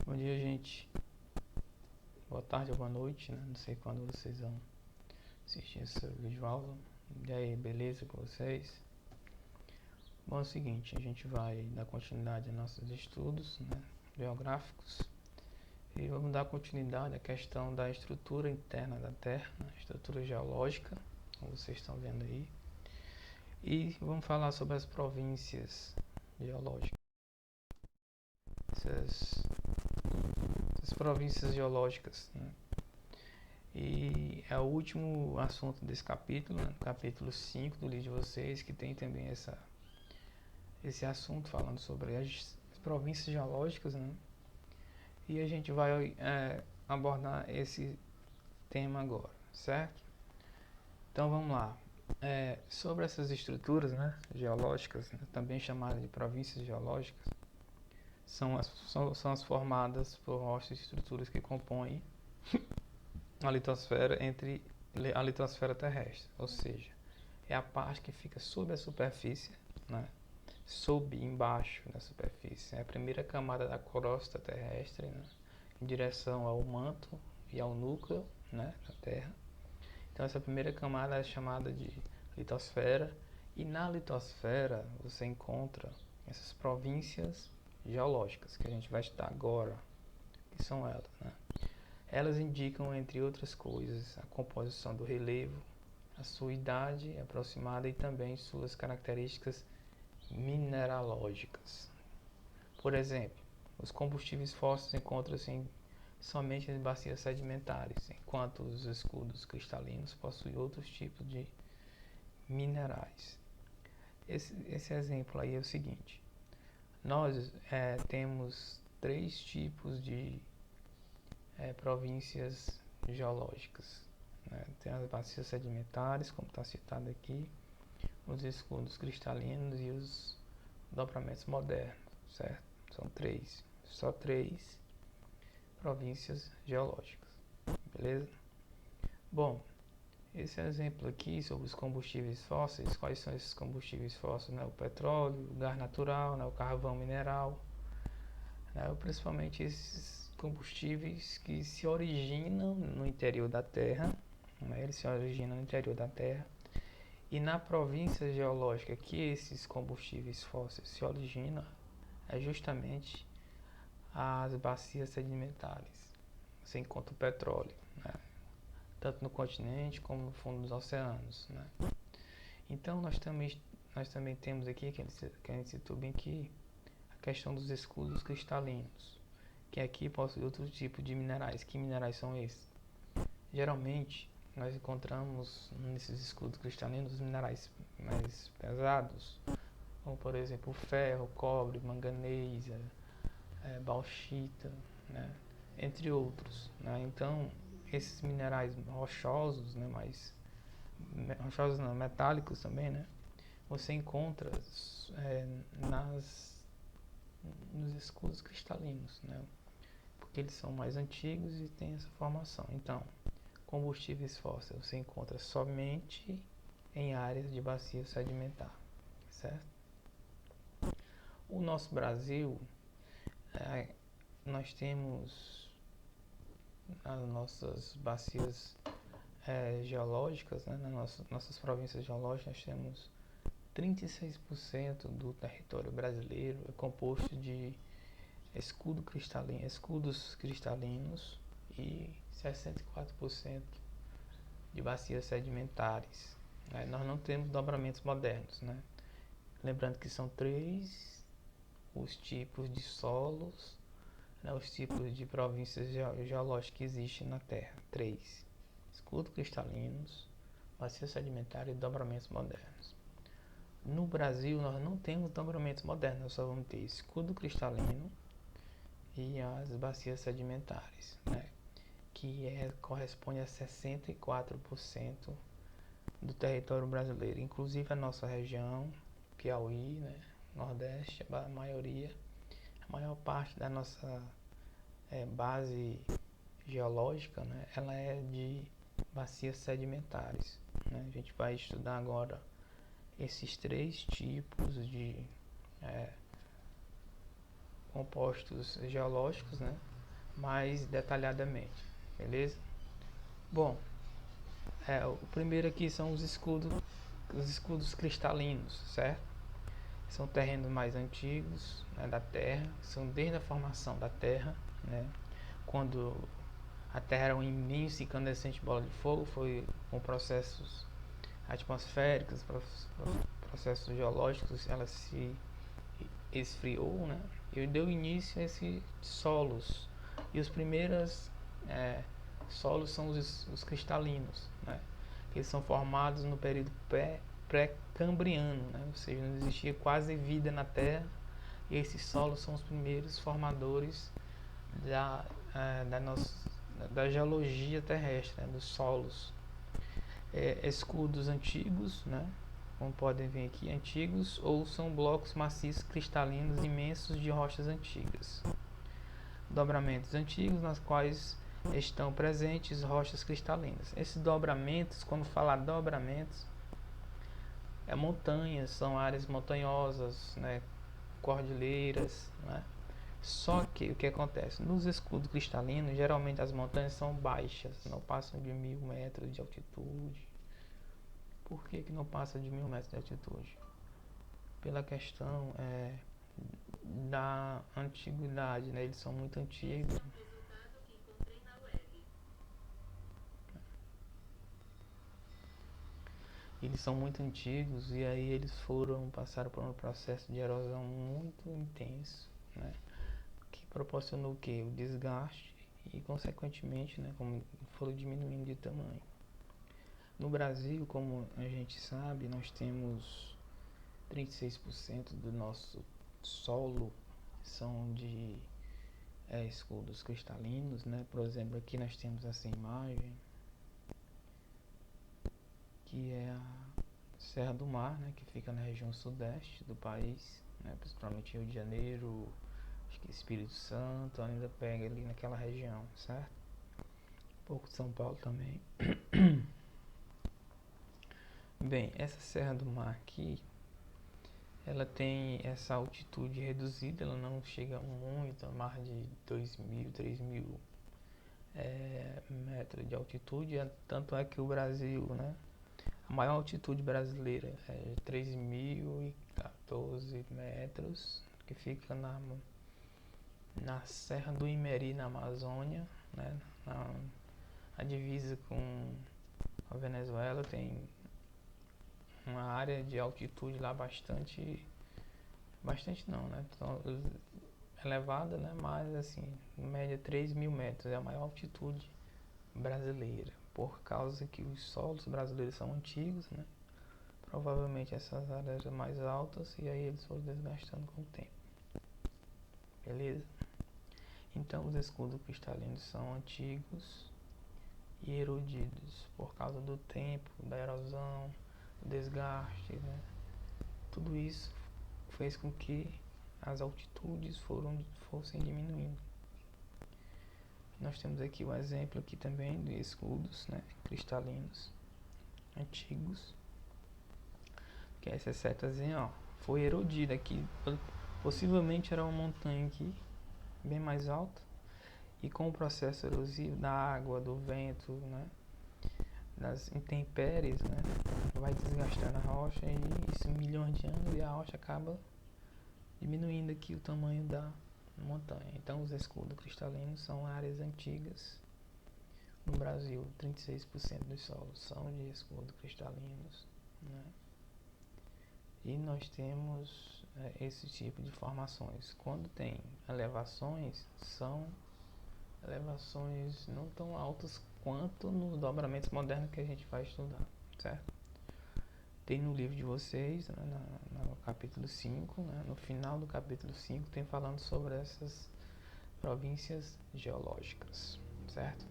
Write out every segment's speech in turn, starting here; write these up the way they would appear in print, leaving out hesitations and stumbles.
Bom dia, gente. Boa tarde ou boa noite, né? Não sei quando vocês vão assistir essa videoaula. E aí, beleza com vocês? Bom, é o seguinte, a gente vai dar continuidade aos nossos estudos, né, geográficos. E vamos dar continuidade à questão da estrutura interna da Terra, né, estrutura geológica, como vocês estão vendo aí. E vamos falar sobre as províncias geológicas. Essas províncias geológicas, né? E é o último assunto desse capítulo, né? Capítulo 5 do livro de vocês, que tem também esse assunto falando sobre as províncias geológicas, né? E a gente vai abordar esse tema agora, certo? Então vamos lá. Sobre essas estruturas, né, geológicas, né, também chamadas de províncias geológicas, são as formadas por rochas e estruturas que compõem a litosfera entre a litosfera terrestre, ou seja, é a parte que fica sob a superfície, né? Sob e embaixo da superfície. É a primeira camada da crosta terrestre, né? Em direção ao manto e ao núcleo, né, da Terra. Então essa primeira camada é chamada de litosfera, e na litosfera você encontra essas províncias geológicas que a gente vai estudar agora, que são elas, né? Elas indicam, entre outras coisas, a composição do relevo, a sua idade aproximada e também suas características mineralógicas. Por exemplo, os combustíveis fósseis encontram-se somente em bacias sedimentares, enquanto os escudos cristalinos possuem outros tipos de minerais. Esse exemplo aí é o seguinte: nós temos três tipos de províncias geológicas, né? Tem as bacias sedimentares, como está citado aqui, os escudos cristalinos e os dobramentos modernos, certo? São só três províncias geológicas, beleza? Bom, esse exemplo aqui sobre os combustíveis fósseis, quais são esses combustíveis fósseis? Né? O petróleo, o gás natural, né? O carvão mineral, né? Principalmente esses combustíveis que se originam no interior da Terra, né? Eles se originam no interior da Terra, e na província geológica que esses combustíveis fósseis se originam é justamente as bacias sedimentares. Você encontra o petróleo, né? Tanto no continente como no fundo dos oceanos, né? Então nós também temos aqui, que a gente citou bem aqui, a questão dos escudos cristalinos, que aqui possui outro tipo de minerais. Que minerais são esses? Geralmente nós encontramos nesses escudos cristalinos minerais mais pesados, como por exemplo o ferro, cobre, manganês, bauxita, né? Entre outros, né? Então esses minerais rochosos, né, mais rochosos não, metálicos também, né, você encontra nos escudos cristalinos, né, porque eles são mais antigos e têm essa formação. Então, combustíveis fósseis você encontra somente em áreas de bacia sedimentar, certo? O nosso Brasil, nós temos as nossas bacias geológicas, né? Nas nossas províncias geológicas nós temos 36% do território brasileiro é composto de escudos cristalinos e 64% de bacias sedimentares, né? Nós não temos dobramentos modernos, né? Lembrando que são três os tipos de solos, né? Os tipos de províncias geológicas que existem na Terra. Três: escudos cristalinos, bacias sedimentares e dobramentos modernos. No Brasil nós não temos dobramentos modernos, nós só vamos ter escudo cristalino e as bacias sedimentares, né? Que corresponde a 64% do território brasileiro, inclusive a nossa região, Piauí, né? Nordeste, a maioria, a maior parte da nossa base geológica, né? Ela é de bacias sedimentares, né? A gente vai estudar agora esses três tipos de compostos geológicos, né? mais detalhadamente, beleza? Bom, o primeiro aqui são os escudos cristalinos, certo? São terrenos mais antigos, né, da Terra, são desde a formação da Terra, né, quando a Terra era uma imensa e incandescente bola de fogo, foi com processos atmosféricos, processos geológicos, ela se esfriou, né, e deu início a esses solos. E os primeiros solos são os cristalinos, né? Eles são formados no período pré-cambriano, né? Ou seja, não existia quase vida na Terra, e esses solos são os primeiros formadores da geologia terrestre, né? Dos solos. Escudos antigos, né? Como podem ver aqui, antigos, ou são blocos maciços cristalinos imensos de rochas antigas. Dobramentos antigos, nas quais estão presentes rochas cristalinas. Esses dobramentos, quando falar dobramentos, montanhas, são áreas montanhosas, né, cordilheiras, né? Só que o que acontece? Nos escudos cristalinos, geralmente as montanhas são baixas, não passam de 1000 metros de altitude. Por que não passa de 1000 metros de altitude? Pela questão da antiguidade, né? Eles são muito antigos. Eles são muito antigos e aí eles passaram por um processo de erosão muito intenso, né? Que proporcionou o quê? O desgaste e consequentemente, né, como foram diminuindo de tamanho. No Brasil, como a gente sabe, nós temos 36% do nosso solo são de escudos cristalinos, né? Por exemplo, aqui nós temos essa imagem que é a Serra do Mar, né, que fica na região sudeste do país, né, principalmente Rio de Janeiro, acho que Espírito Santo, ainda pega ali naquela região, certo? Um pouco de São Paulo também. Bem, essa Serra do Mar aqui, ela tem essa altitude reduzida, ela não chega muito a mais de 2.000, 3.000 metros de altitude, tanto é que o Brasil, né, a maior altitude brasileira é 3.014 metros, que fica na Serra do Imeri, na Amazônia, né? A divisa com a Venezuela, tem uma área de altitude lá bastante não, né? Então, elevada, né? Mas assim, em média 3.000 metros, é a maior altitude brasileira, por causa que os solos brasileiros são antigos, né? Provavelmente essas áreas eram mais altas e aí eles foram desgastando com o tempo. Beleza? Então os escudos cristalinos são antigos e erodidos por causa do tempo, da erosão, do desgaste, né? Tudo isso fez com que as altitudes fossem diminuindo. Nós temos aqui o exemplo aqui também de escudos, né, cristalinos antigos, que é essa setazinha, ó, foi erodida aqui, possivelmente era uma montanha aqui, bem mais alta, e com o processo erosivo da água, do vento, né, das intempéries, né, vai desgastando a rocha e isso milhões de anos e a rocha acaba diminuindo aqui o tamanho da montanha. Então os escudos cristalinos são áreas antigas. No Brasil, 36% dos solos são de escudos cristalinos, né? E nós temos esse tipo de formações. Quando tem elevações, são elevações não tão altas quanto nos dobramentos modernos que a gente vai estudar, certo? Tem no livro de vocês, né, no capítulo 5, né, no final do capítulo 5, tem falando sobre essas províncias geológicas, certo?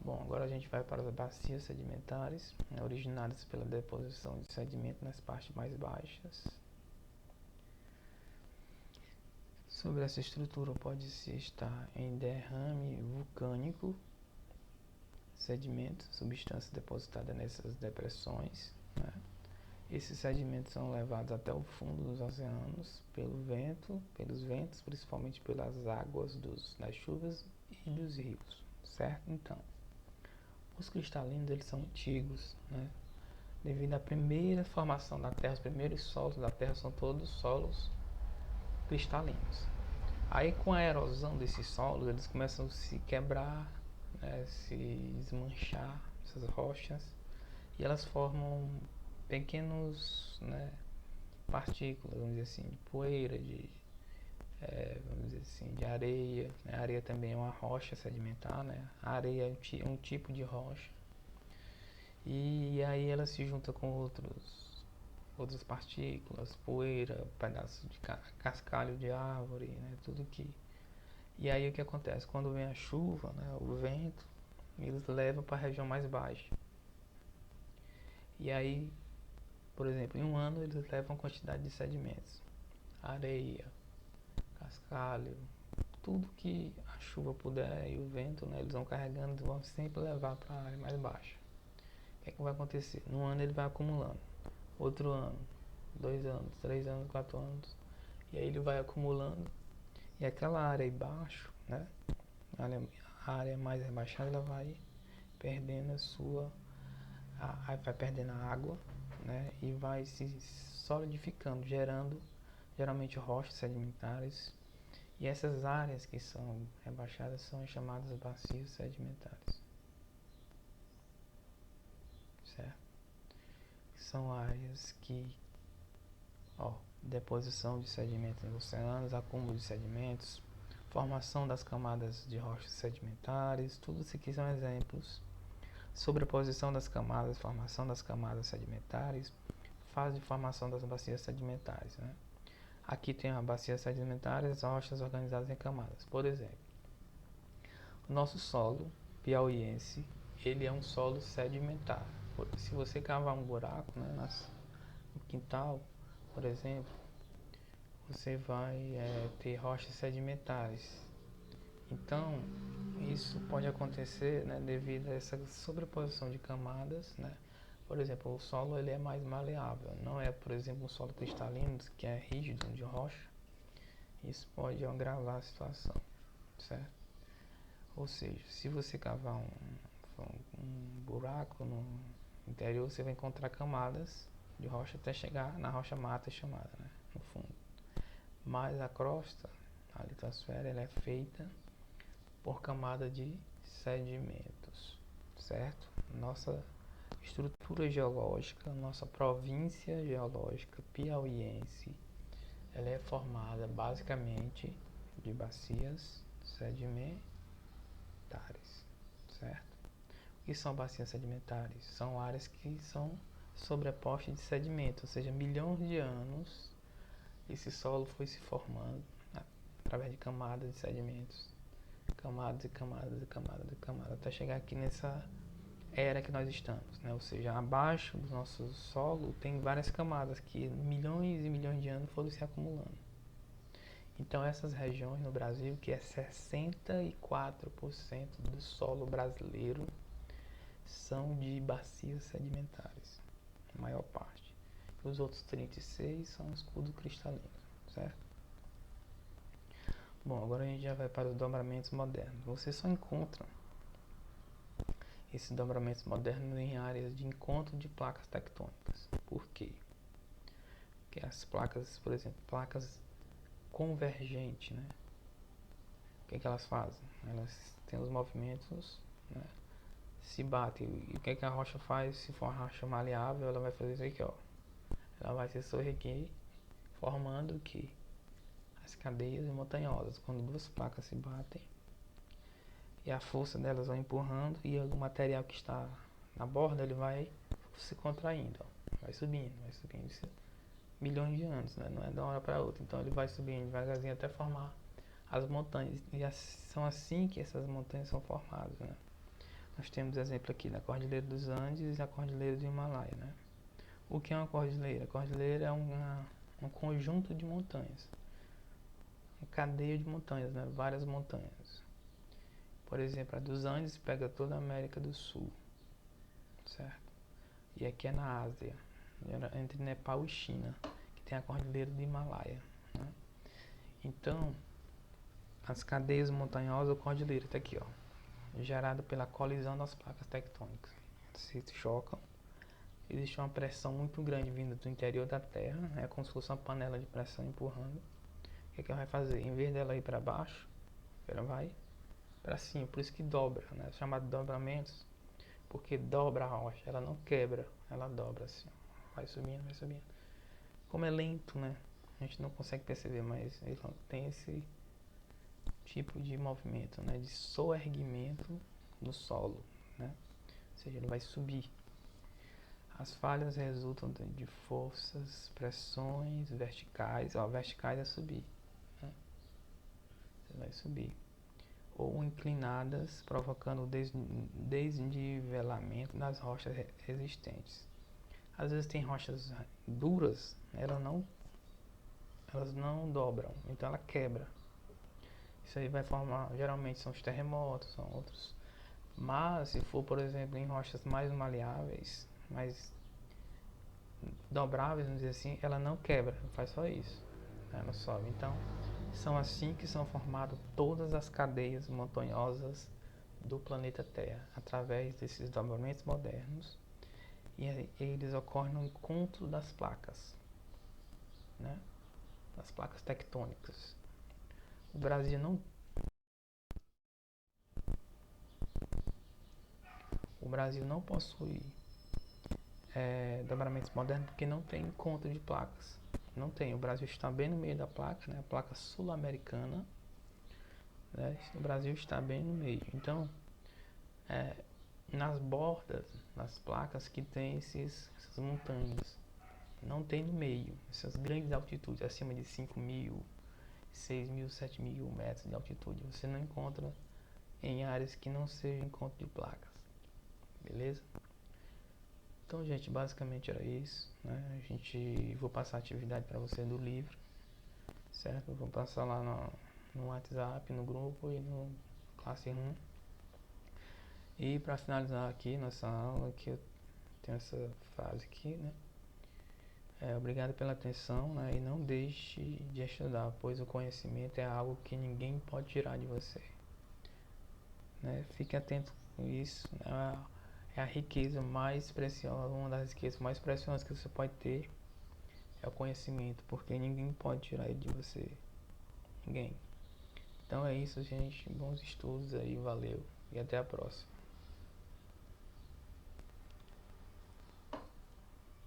Bom, agora a gente vai para as bacias sedimentares, né, originadas pela deposição de sedimento nas partes mais baixas. Sobre essa estrutura pode-se estar em derrame vulcânico, sedimento, substância depositada nessas depressões, né? Esses sedimentos são levados até o fundo dos oceanos pelos ventos, principalmente pelas águas das chuvas e dos rios, certo? Então, os cristalinos eles são antigos, né? Devido à primeira formação da Terra, os primeiros solos da Terra são todos solos cristalinos. Aí com a erosão desses solos, eles começam a se quebrar, né, se desmanchar, essas rochas, e elas formam pequenos, né, partículas, vamos dizer assim, de poeira, vamos dizer assim, de areia. Né? A areia também é uma rocha sedimentar, né? A areia é um tipo de rocha. E aí ela se junta com outras partículas, poeira, pedaços de cascalho de árvore, né? Tudo que... E aí o que acontece? Quando vem a chuva, né, o vento, eles levam para a região mais baixa. E aí, por exemplo, em um ano eles levam uma quantidade de sedimentos, areia, cascalho, tudo que a chuva puder e o vento, né, eles vão carregando, vão sempre levar para a área mais baixa. O que é que vai acontecer? Num ano ele vai acumulando, outro ano, 2 anos, 3 anos, 4 anos, e aí ele vai acumulando, e aquela área aí embaixo, né, a área mais rebaixada, ela vai perdendo vai perdendo a água, né, e vai se solidificando, gerando geralmente rochas sedimentares. E essas áreas que são rebaixadas são chamadas bacias sedimentares, certo? São áreas que, deposição de sedimentos nos oceanos, acúmulo de sedimentos, formação das camadas de rochas sedimentares, tudo isso aqui são exemplos. Sobreposição das camadas, formação das camadas sedimentares, fase de formação das bacias sedimentares, né? Aqui tem a bacia sedimentares, rochas organizadas em camadas. Por exemplo, o nosso solo piauiense, ele é um solo sedimentar. Se você cavar um buraco, né, no quintal, por exemplo, você vai ter rochas sedimentares. Então, isso pode acontecer, né, devido a essa sobreposição de camadas, né? Por exemplo, o solo ele é mais maleável, não é, por exemplo, um solo cristalino que é rígido de rocha. Isso pode agravar a situação, certo? Ou seja, se você cavar um buraco no interior, você vai encontrar camadas de rocha até chegar na rocha mata chamada, né, no fundo. Mas a crosta, a litosfera, ela é feita por camada de sedimentos, certo? Nossa estrutura geológica, nossa província geológica piauiense, ela é formada basicamente de bacias sedimentares, certo? O que são bacias sedimentares? São áreas que são sobrepostas de sedimento, ou seja, milhões de anos esse solo foi se formando através de camadas de sedimentos, camadas e camadas e camadas e camadas, até chegar aqui nessa era que nós estamos, né? Ou seja, abaixo do nosso solo tem várias camadas que milhões e milhões de anos foram se acumulando. Então essas regiões no Brasil, que é 64% do solo brasileiro, são de bacias sedimentares, a maior parte. Os outros 36 são escudo cristalino, certo? Bom, agora a gente já vai para os dobramentos modernos. Você só encontra esses dobramentos modernos em áreas de encontro de placas tectônicas. Por quê? Porque as placas, por exemplo, placas convergentes, né? O que elas fazem? Elas têm os movimentos, né, se batem. E o que a rocha faz? Se for uma rocha maleável, ela vai fazer isso aqui, ó. Ela vai se sorreguer, formando o que? As cadeias montanhosas. Quando duas placas se batem, e a força delas vai empurrando, e o material que está na borda, ele vai se contraindo, ó. Vai subindo, isso milhões de anos, né? Não é de uma hora para outra. Então ele vai subindo devagarzinho até formar as montanhas. E são assim que essas montanhas são formadas, né? Nós temos exemplo aqui da Cordilheira dos Andes e a Cordilheira do Himalaia, né? O que é uma cordilheira? A cordilheira é um conjunto de montanhas, uma cadeia de montanhas, né? Várias montanhas. Por exemplo, a dos Andes pega toda a América do Sul, certo? E aqui é na Ásia, era entre Nepal e China, que tem a cordilheira do Himalaia, né? Então, as cadeias montanhosas ou cordilheira, tá aqui, ó, gerada pela colisão das placas tectônicas. Se chocam, existe uma pressão muito grande vindo do interior da Terra, é como se fosse uma panela de pressão empurrando. O que é que ela vai fazer? Em vez dela ir para baixo, ela vai para cima, por isso que dobra, né? É chamado de dobramentos, porque dobra a rocha, ela não quebra, ela dobra assim, ó. Vai subindo, vai subindo. Como é lento, né? A gente não consegue perceber, mas ele tem esse tipo de movimento, né? De soerguimento do solo, né? Ou seja, ele vai subir. As falhas resultam de forças, pressões verticais, ó, verticais é subir, né? Você vai subir. Ou inclinadas, provocando o desnivelamento das rochas resistentes. Às vezes tem rochas duras, elas não dobram, então ela quebra. Isso aí vai formar, geralmente são os terremotos, são outros. Mas se for, por exemplo, em rochas mais maleáveis, mais dobráveis, vamos dizer assim, ela não quebra, faz só isso, ela sobe. Então, são assim que são formadas todas as cadeias montanhosas do planeta Terra, através desses dobramentos modernos, e eles ocorrem no encontro das placas, né? Das placas tectônicas. O Brasil não, o Brasil não possui dobramentos modernos porque não tem encontro de placas. Não tem. O Brasil está bem no meio da placa, né? A placa sul-americana, né? O Brasil está bem no meio. Então, nas bordas, nas placas que tem essas montanhas, não tem no meio. Essas grandes altitudes, acima de 5.000, 6.000, 7.000 metros de altitude, você não encontra em áreas que não sejam encontro de placas. Beleza? Então, gente, basicamente era isso, né? Vou passar a atividade para você do livro, certo? Eu vou passar lá no WhatsApp, no grupo e no Classroom. E para finalizar aqui nossa aula, que eu tenho essa frase aqui, né? Obrigado pela atenção, né? E não deixe de estudar, pois o conhecimento é algo que ninguém pode tirar de você, né? Fique atento com isso, né? É a riqueza mais preciosa, uma das riquezas mais preciosas que você pode ter é o conhecimento, porque ninguém pode tirar ele de você. Ninguém. Então é isso, gente. Bons estudos aí, valeu e até a próxima.